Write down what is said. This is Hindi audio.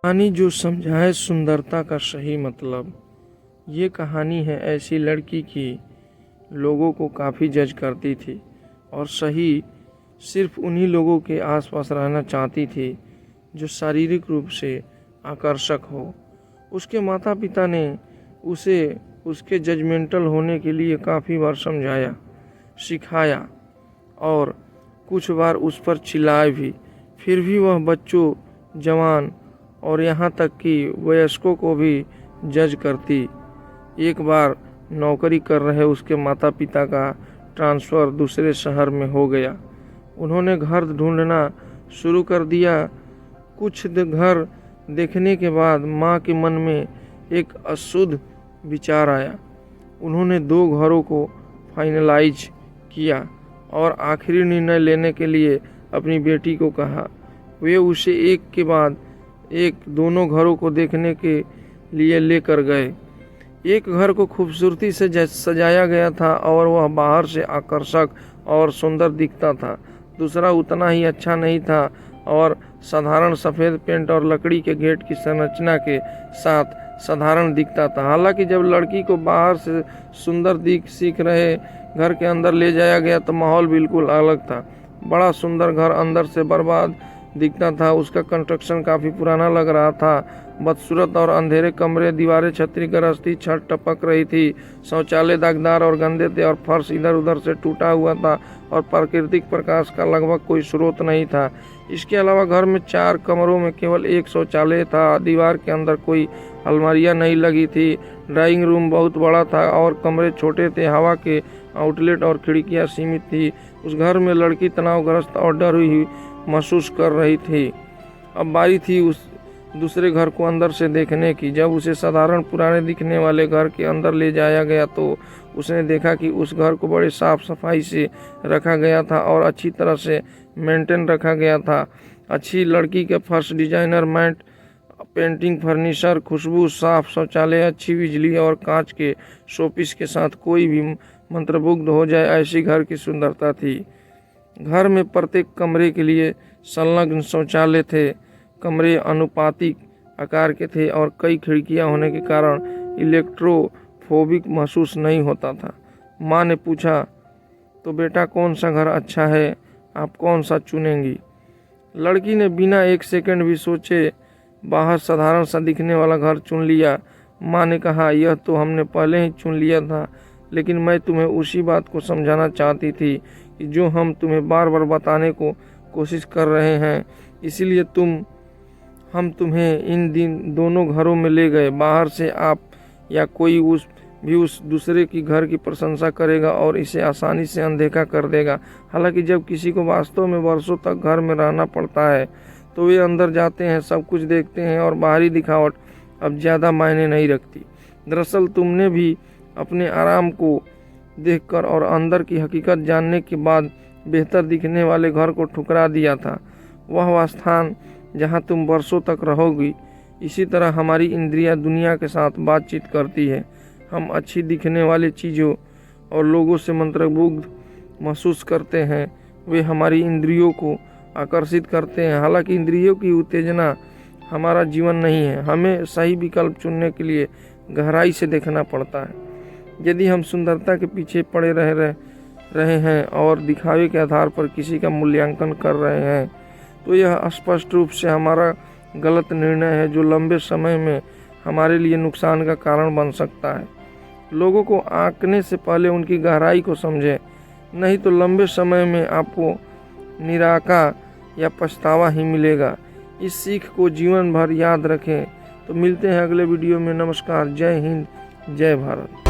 कहानी जो समझाए सुंदरता का सही मतलब। ये कहानी है ऐसी लड़की की लोगों को काफ़ी जज करती थी और सही सिर्फ उन्हीं लोगों के आसपास रहना चाहती थी जो शारीरिक रूप से आकर्षक हो। उसके माता पिता ने उसे उसके जजमेंटल होने के लिए काफ़ी बार समझाया, सिखाया और कुछ बार उस पर चिल्लाए भी। फिर भी वह बच्चों, जवान और यहाँ तक कि वयस्कों को भी जज करती। एक बार नौकरी कर रहे उसके माता पिता का ट्रांसफ़र दूसरे शहर में हो गया। उन्होंने घर ढूंढना शुरू कर दिया। कुछ घर देखने के बाद माँ के मन में एक अशुद्ध विचार आया। उन्होंने 2 घरों को फाइनलाइज किया और आखिरी निर्णय लेने के लिए अपनी बेटी को कहा। वे उसे एक के बाद एक दोनों घरों को देखने के लिए लेकर गए। एक घर को खूबसूरती से सजाया गया था और वह बाहर से आकर्षक और सुंदर दिखता था। दूसरा उतना ही अच्छा नहीं था और साधारण सफ़ेद पेंट और लकड़ी के गेट की संरचना के साथ साधारण दिखता था। हालांकि जब लड़की को बाहर से सुंदर सीख रहे घर के अंदर ले जाया गया तो माहौल बिल्कुल अलग था। बड़ा सुंदर घर अंदर से बर्बाद दिखता था। उसका कंस्ट्रक्शन काफ़ी पुराना लग रहा था। बदसूरत और अंधेरे कमरे, दीवारें क्षतिग्रस्त थी, छत टपक रही थी, शौचालय दागदार और गंदे थे और फर्श इधर उधर से टूटा हुआ था और प्राकृतिक प्रकाश का लगभग कोई स्रोत नहीं था। इसके अलावा घर में 4 कमरों में केवल एक शौचालय था। दीवार के अंदर कोई अलमारियां नहीं लगी थी। ड्राइंग रूम बहुत बड़ा था और कमरे छोटे थे। हवा के आउटलेट और खिड़कियां सीमित थी। उस घर में लड़की तनावग्रस्त और डर हुई महसूस कर रही थी। अब बारी थी उस दूसरे घर को अंदर से देखने की। जब उसे साधारण पुराने दिखने वाले घर के अंदर ले जाया गया तो उसने देखा कि उस घर को बड़े साफ सफाई से रखा गया था और अच्छी तरह से मेंटेन रखा गया था। अच्छी लड़की के फर्श, डिजाइनर मैट, पेंटिंग, फर्नीचर, खुशबू, साफ शौचालय, अच्छी बिजली और कांच के शोपीस के साथ कोई भी मंत्रमुग्ध हो जाए ऐसी घर की सुंदरता थी। घर में प्रत्येक कमरे के लिए संलग्न शौचालय थे। कमरे अनुपातिक आकार के थे और कई खिड़कियां होने के कारण इलेक्ट्रोफोबिक महसूस नहीं होता था। माँ ने पूछा, तो बेटा कौन सा घर अच्छा है, आप कौन सा चुनेंगी? लड़की ने बिना एक सेकंड भी सोचे बाहर साधारण सा दिखने वाला घर चुन लिया। माँ ने कहा, यह तो हमने पहले ही चुन लिया था, लेकिन मैं तुम्हें उसी बात को समझाना चाहती थी कि जो हम तुम्हें बार बार बताने को कोशिश कर रहे हैं। इसीलिए हम तुम्हें इन दोनों घरों में ले गए। बाहर से आप या कोई उस दूसरे की घर की प्रशंसा करेगा और इसे आसानी से अनदेखा कर देगा। हालांकि जब किसी को वास्तव में वर्षों तक घर में रहना पड़ता है तो वे अंदर जाते हैं, सब कुछ देखते हैं और बाहरी दिखावट अब ज़्यादा मायने नहीं रखती। दरअसल तुमने भी अपने आराम को देखकर और अंदर की हकीकत जानने के बाद बेहतर दिखने वाले घर को ठुकरा दिया था। वह स्थान जहां तुम वर्षों तक रहोगी। इसी तरह हमारी इंद्रियां दुनिया के साथ बातचीत करती है। हम अच्छी दिखने वाली चीज़ों और लोगों से मंत्रमुग्ध महसूस करते हैं। वे हमारी इंद्रियों को आकर्षित करते हैं। हालांकि इंद्रियों की उत्तेजना हमारा जीवन नहीं है। हमें सही विकल्प चुनने के लिए गहराई से देखना पड़ता है। यदि हम सुंदरता के पीछे पड़े रहे हैं और दिखावे के आधार पर किसी का मूल्यांकन कर रहे हैं तो यह स्पष्ट रूप से हमारा गलत निर्णय है जो लंबे समय में हमारे लिए नुकसान का कारण बन सकता है। लोगों को आंकने से पहले उनकी गहराई को समझें, नहीं तो लंबे समय में आपको निराशा या पछतावा ही मिलेगा। इस सीख को जीवन भर याद रखें। तो मिलते हैं अगले वीडियो में। नमस्कार, जय हिंद, जय भारत।